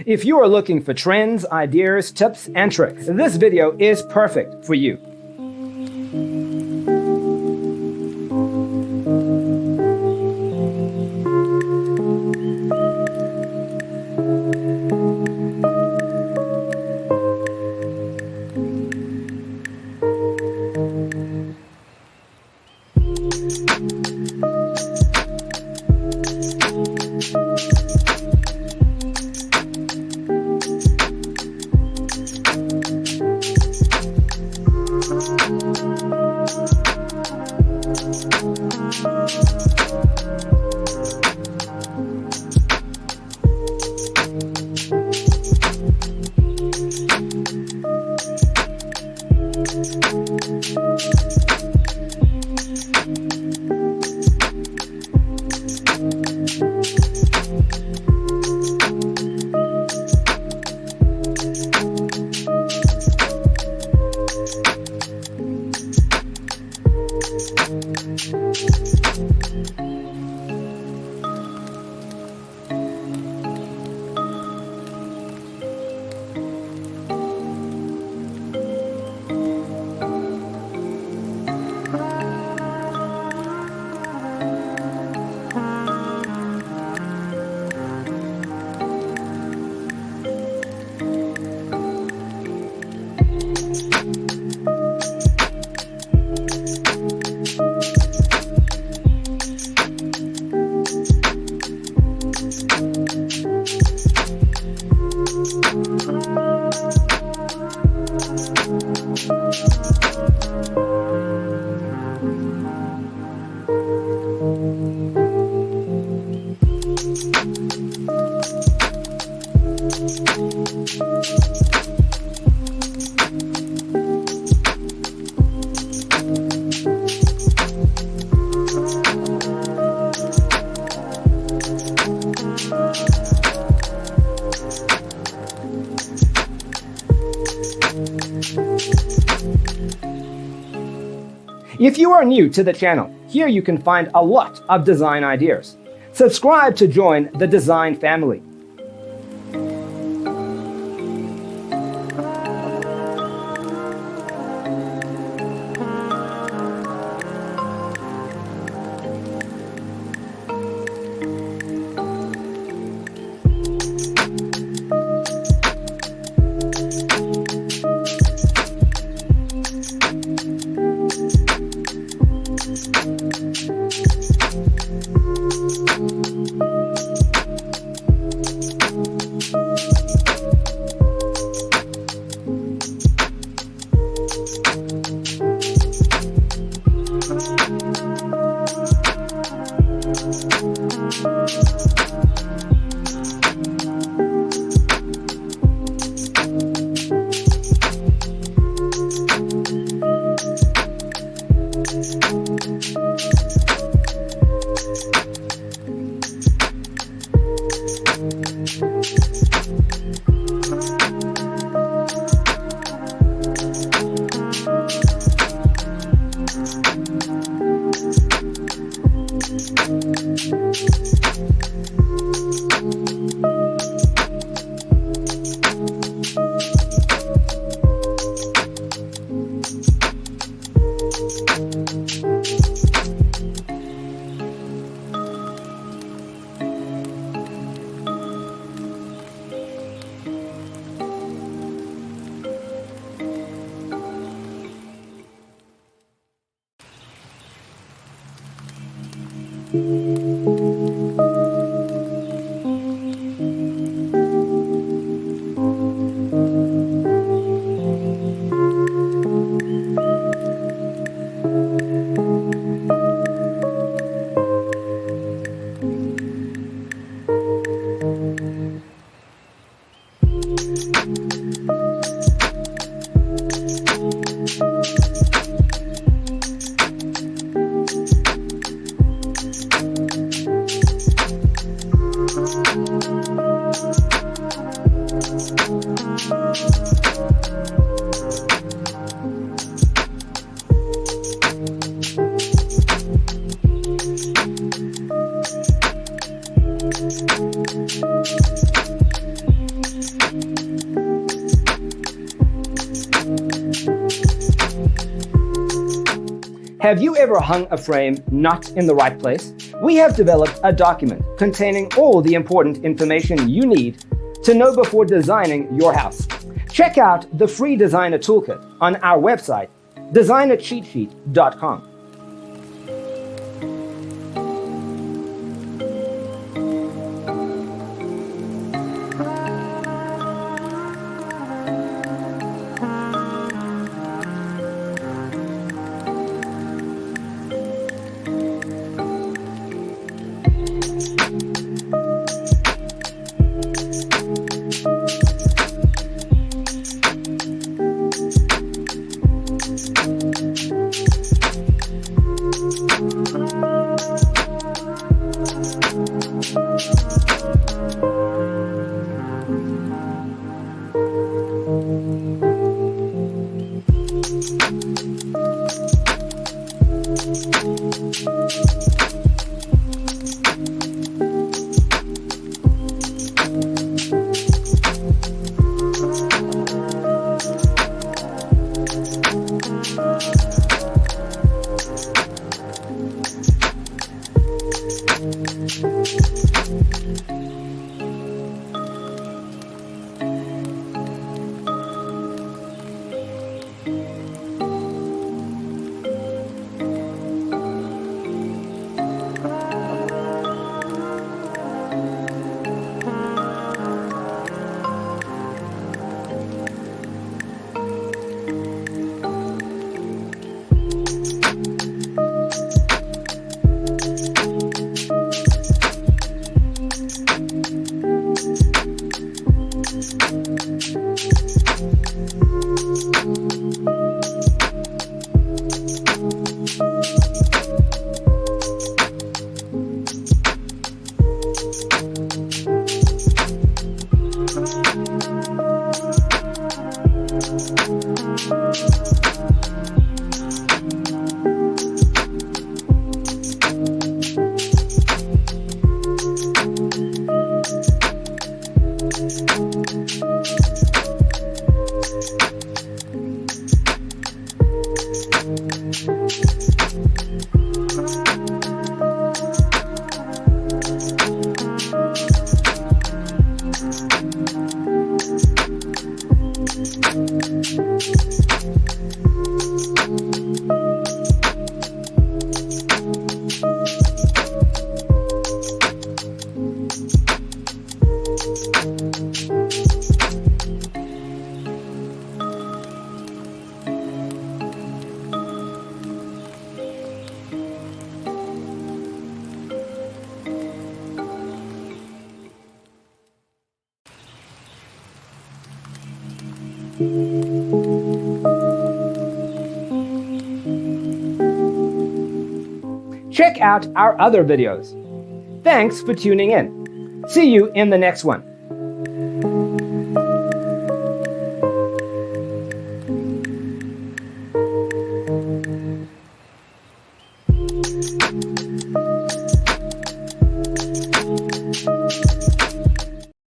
If you are looking for trends, ideas, tips, and tricks, this video is perfect for you. If you are new to the channel, here you can find a lot of design ideas. Subscribe to join the design family. Have you ever hung a frame not in the right place? We have developed a document containing all the important information you need to know before designing your house. Check out the free designer toolkit on our website, designercheatsheet.com. Check out our other videos. Thanks for tuning in. See you in the next one.